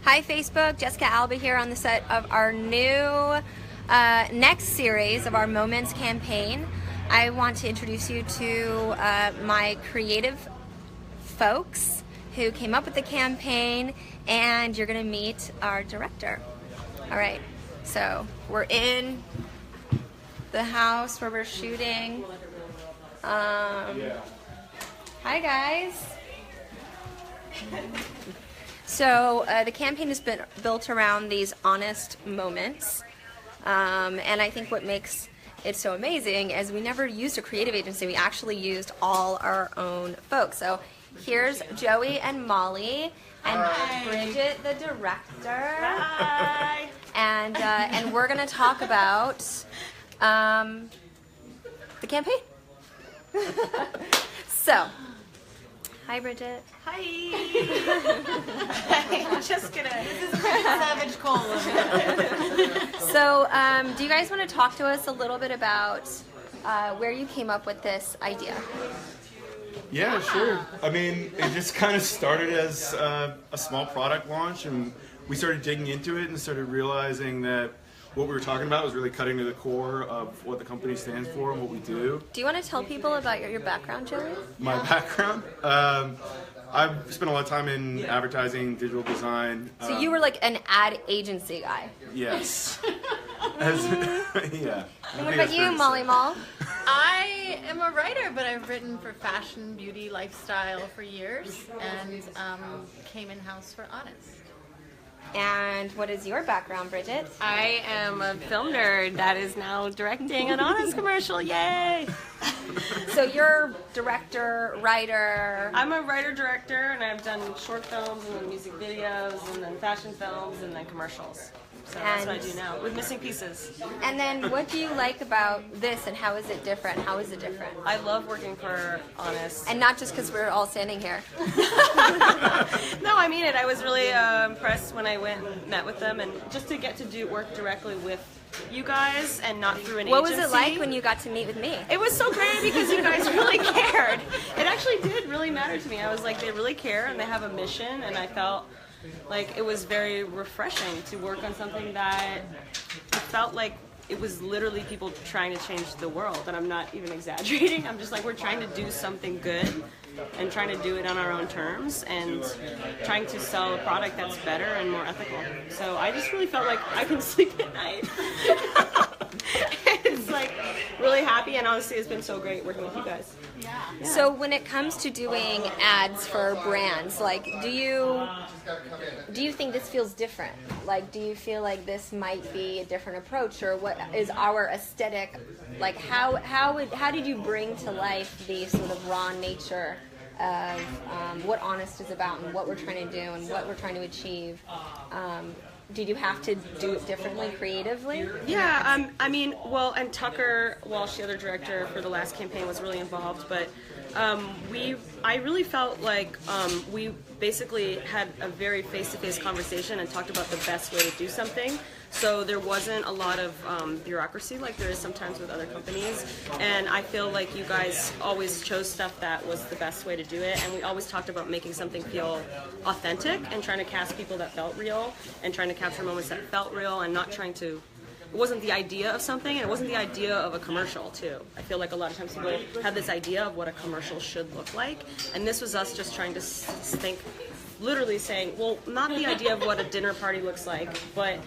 Hi Facebook, Jessica Alba here on the set of our new next series of our Moments campaign. I want to introduce you to my creative folks who came up with the campaign, and you're going to meet our director. All right, so we're in the house where we're shooting. Hi guys. So the campaign has been built around these honest moments, and I think what makes it so amazing is we never used a creative agency. We actually used all our own folks. So here's Joey and Molly and Hi. Bridget, the director. Hi. And we're gonna talk about the campaign. So, hi Bridget. Hi. I'm just gonna. This is Bridget Savage Cole. So, do you guys want to talk to us a little bit about where you came up with this idea? Yeah, sure. I mean, it just kind of started as a small product launch, and we started digging into it and started realizing that what we were talking about was really cutting to the core of what the company stands for and what we do. Do you want to tell people about your background, Joey? My background? I've spent a lot of time in advertising, digital design. So you were like an ad agency guy. Yes. Yeah. And what about you, Molly Maul? I am a writer, but I've written for fashion, beauty, lifestyle for years, and came in-house for Honest. And what is your background, Bridget? I am a film nerd that is now directing an Honest commercial. Yay! So you're director, writer. I'm a writer-director, and I've done short films and then music videos and then fashion films and then commercials. So that's what I do now with Missing Pieces. And then what do you like about this, and how is it different? How is it different? I love working for Honest. And not just because we're all standing here. No, I mean it. I was really impressed when I went and met with them, and just to get to do work directly with you guys and not through an What agency. was it like when you got to meet with me? It was so great because you guys really cared. It actually did really matter to me. I was like, they really care and they have a mission, and I felt like it was very refreshing to work on something that it felt like it was literally people trying to change the world, and I'm not even exaggerating. I'm just like, we're trying to do something good and trying to do it on our own terms and trying to sell a product that's better and more ethical. So I just really felt like I can sleep at night. It's like really happy, and honestly it's been so great working with you guys. Yeah. So when it comes to doing ads for brands, like do you think this feels different? Like, do you feel like this might be a different approach, or what is our aesthetic? Like, how did you bring to life the sort of raw nature of what Honest is about and what we're trying to do and what we're trying to achieve? Did you have to do it differently creatively? Yeah, I mean, well, and Tucker Walsh, the other director for the last campaign, was really involved, but I really felt like we basically had a very face-to-face conversation and talked about the best way to do something. So there wasn't a lot of bureaucracy like there is sometimes with other companies, and I feel like you guys always chose stuff that was the best way to do it, and we always talked about making something feel authentic and trying to cast people that felt real and trying to capture moments that felt real and not trying to. It wasn't the idea of something, and it wasn't the idea of a commercial, too. I feel like a lot of times people have this idea of what a commercial should look like, and this was us just trying to think, literally saying, well, not the idea of what a dinner party looks like, but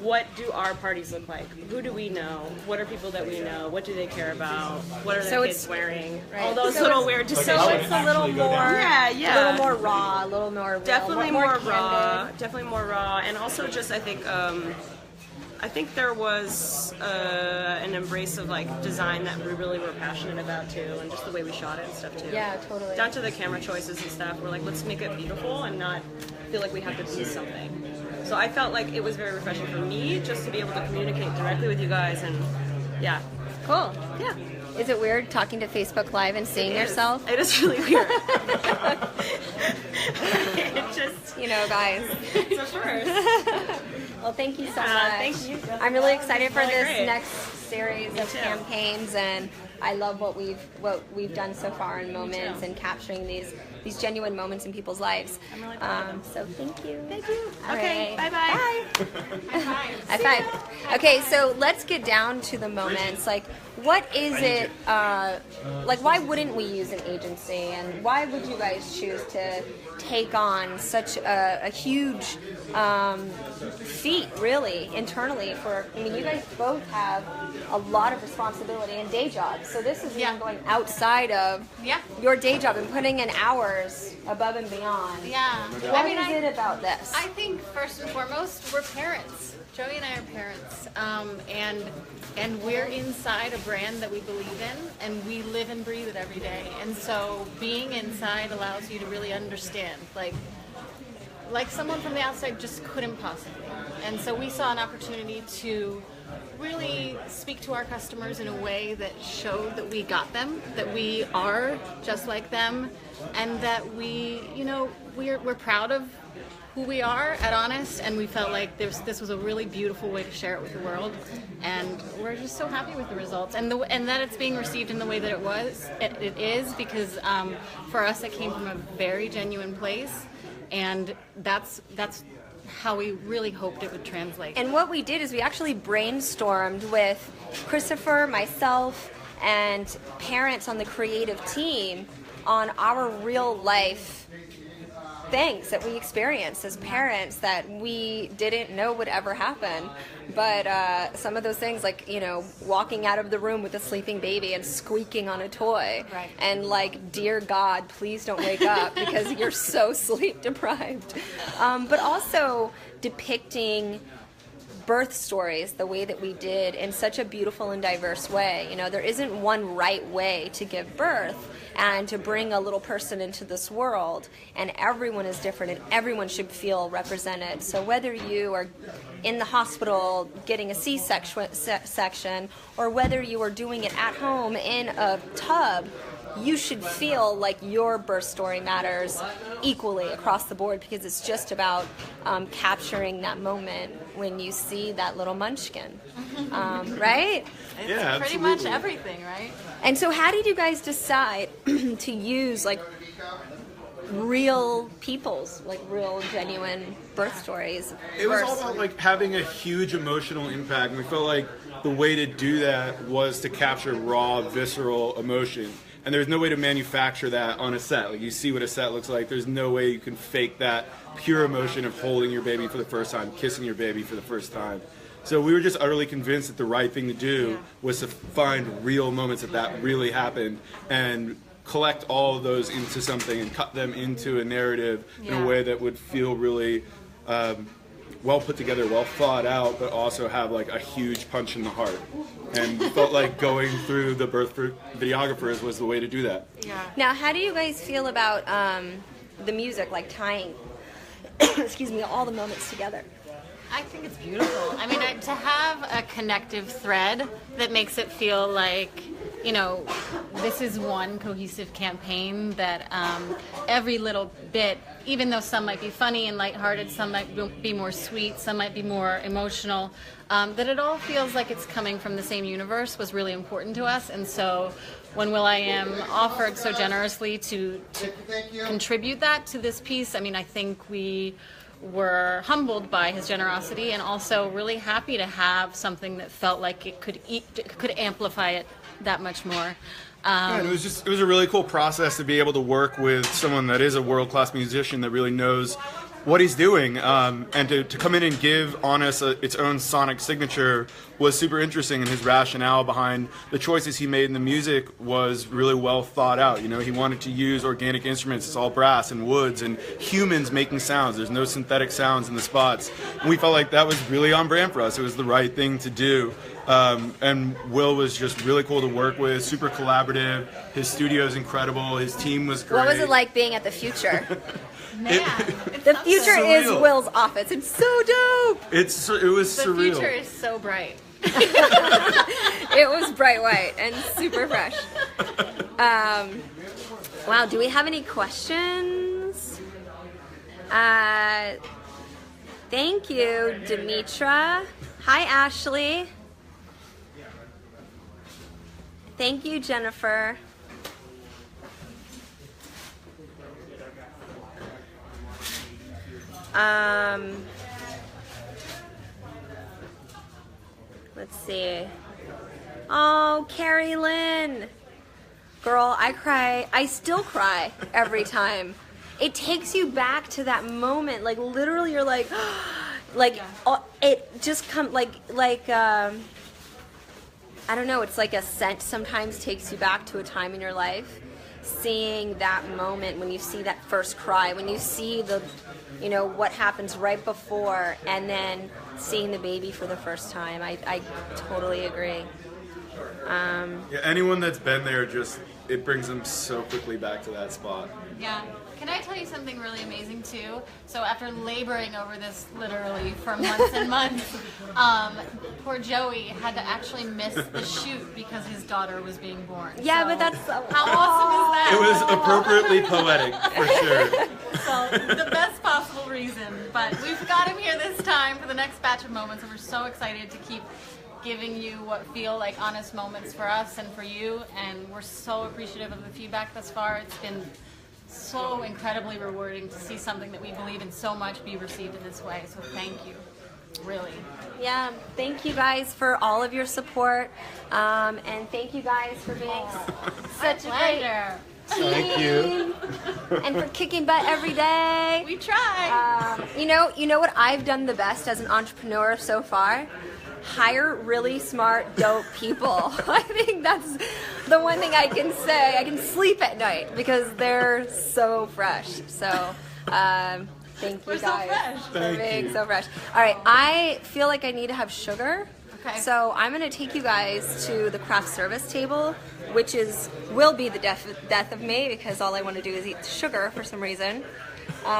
what do our parties look like? Who do we know? What are people that we know? What do they care about? What are their kids wearing? Right. All those little weird decisions. So it's a little more, yeah. a little more raw, a little more real, Definitely more raw. candid. Definitely more raw, and also just I think there was an embrace of like design that we really were passionate about too, and just the way we shot it and stuff too. Yeah, totally. Down to the camera choices and stuff. We're like, let's make it beautiful and not feel like we have to be something. So I felt like it was very refreshing for me just to be able to communicate directly with you guys, and yeah. Cool. Yeah. Is it weird talking to Facebook Live and seeing yourself? It is really weird. It just, You know, guys. it's a first. Well, thank you so much. Thank you. I'm really excited for Really this great. next series of too. campaigns, and I love what we've done so far in moments and capturing these genuine moments in people's lives. I'm really proud of them. So thank you. Thank you. All Okay, right. bye-bye. Bye. High five. Okay, so let's get down to the moments. Like, what is it, like, why wouldn't we use an agency? And why would you guys choose to take on such a huge feat, really, internally I mean, you guys both have a lot of responsibility and day jobs. So this is even going outside of your day job and putting in hours above and beyond. Yeah. What is it about this? I think first and foremost, we're parents. Joey and I are parents, and we're inside a brand that we believe in, and we live and breathe it every day. And so being inside allows you to really understand, like someone from the outside just couldn't possibly. And so we saw an opportunity to really speak to our customers in a way that showed that we got them, that we are just like them, and that we're proud of who we are at Honest, and we felt like this was a really beautiful way to share it with the world, and we're just so happy with the results, and that it's being received in the way that it is, because for us it came from a very genuine place, and that's how we really hoped it would translate. And what we did is we actually brainstormed with Christopher, myself, and parents on the creative team on our real life things that we experienced as parents that we didn't know would ever happen. But some of those things, like, walking out of the room with a sleeping baby and squeaking on a toy. Right. And like, dear God, please don't wake up because you're so sleep deprived. But also depicting birth stories the way that we did in such a beautiful and diverse way. There isn't one right way to give birth and to bring a little person into this world, and everyone is different and everyone should feel represented. So whether you are in the hospital getting a C-section or whether you are doing it at home in a tub, you should feel like your birth story matters equally across the board, because it's just about capturing that moment when you see that little munchkin, right? It's pretty much everything, right? And so how did you guys decide to use real people's, real genuine birth stories? It was all about having a huge emotional impact, and we felt like the way to do that was to capture raw, visceral emotion. And there's no way to manufacture that on a set. You see what a set looks like. There's no way you can fake that pure emotion of holding your baby for the first time, kissing your baby for the first time. So we were just utterly convinced that the right thing to do was to find real moments that really happened and collect all of those into something and cut them into a narrative in a way that would feel really well put together, well thought out, but also have a huge punch in the heart. And we felt like going through the birth videographers was the way to do that. Yeah. Now, how do you guys feel about the music, tying, excuse me, all the moments together? I think it's beautiful. I mean, to have a connective thread that makes it feel like, this is one cohesive campaign, that every little bit, even though some might be funny and lighthearted, some might be more sweet, some might be more emotional, that it all feels like it's coming from the same universe was really important to us. And so when will.i.am offered so generously to contribute that to this piece, I mean, I think we were humbled by his generosity, and also really happy to have something that felt like it could amplify it that much more. And it was a really cool process to be able to work with someone that is a world-class musician that really knows what he's doing, and to come in and give Honest its own sonic signature was super interesting, and his rationale behind the choices he made in the music was really well thought out. He wanted to use organic instruments. It's all brass and woods and humans making sounds. There's no synthetic sounds in the spots, and we felt like that was really on brand for us. It was the right thing to do. And Will was just really cool to work with, super collaborative. His studio is incredible. His team was great. What was it like being at the future? Man, The future is surreal. Will's office. It's so dope. It was the surreal. future is so bright. It was bright white and super fresh. Wow, do we have any questions? Thank you, Demetra. Hi, Ashley. Thank you, Jennifer. Let's see. Oh, Carrie Lynn. Girl, I cry. I still cry every time. It takes you back to that moment. Like, literally, you're like, like, it just comes, I don't know, it's like a scent sometimes takes you back to a time in your life. Seeing that moment when you see that first cry, when you see the, you know, what happens right before, and then seeing the baby for the first time. I totally agree. Yeah, anyone that's been there, just it brings them so quickly back to that spot. Yeah. Can I tell you something really amazing too? So after laboring over this literally for months and months, poor Joey had to actually miss the shoot because his daughter was being born. Yeah, So but that's so how awesome is that? It was appropriately poetic, for sure. So the best possible reason, but we've got him here this time for the next batch of moments, and we're so excited to keep giving you what feel like honest moments for us and for you, and we're so appreciative of the feedback thus far. It's been so incredibly rewarding to see something that we believe in so much be received in this way, so thank you, really. Yeah, thank you guys for all of your support, and thank you guys for being such a great Pleasure. Thank you. and for kicking butt every day. We try. You know what I've done the best as an entrepreneur so far? Hire really smart, dope people. I think that's the one thing I can say. I can sleep at night because they're so fresh. So, thank you We're so guys fresh. for Thank being you. so fresh. All right, I feel like I need to have sugar. Okay. So I'm gonna take you guys to the craft service table, which will be the death of me because all I want to do is eat sugar for some reason. So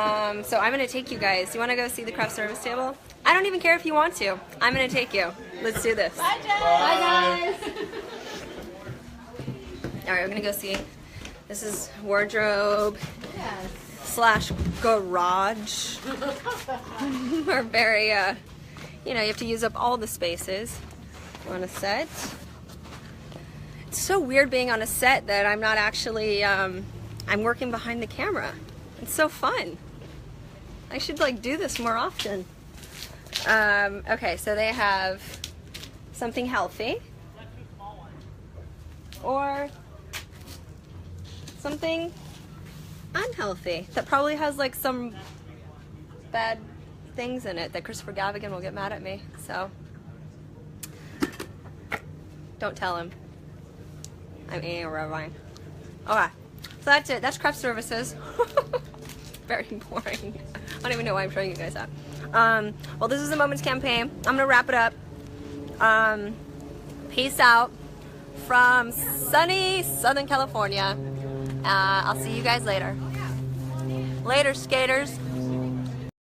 I'm gonna take you guys. You want to go see the craft service table? I don't even care if you want to. I'm gonna take you. Let's do this. Bye, Jen. Bye, guys. All right, we're gonna go see. This is wardrobe / garage. We're very, you have to use up all the spaces on a set. It's so weird being on a set that I'm not actually, I'm working behind the camera. It's so fun. I should do this more often. Okay, so they have something healthy or something unhealthy that probably has some bad things in it that Christopher Gavigan will get mad at me. So don't tell him. I'm eating a red wine. Okay, so that's it. That's craft services. Very boring. I don't even know why I'm showing you guys that. Well, this is the Moments campaign. I'm gonna wrap it up. Peace out from sunny Southern California. I'll see you guys later. Later, skaters.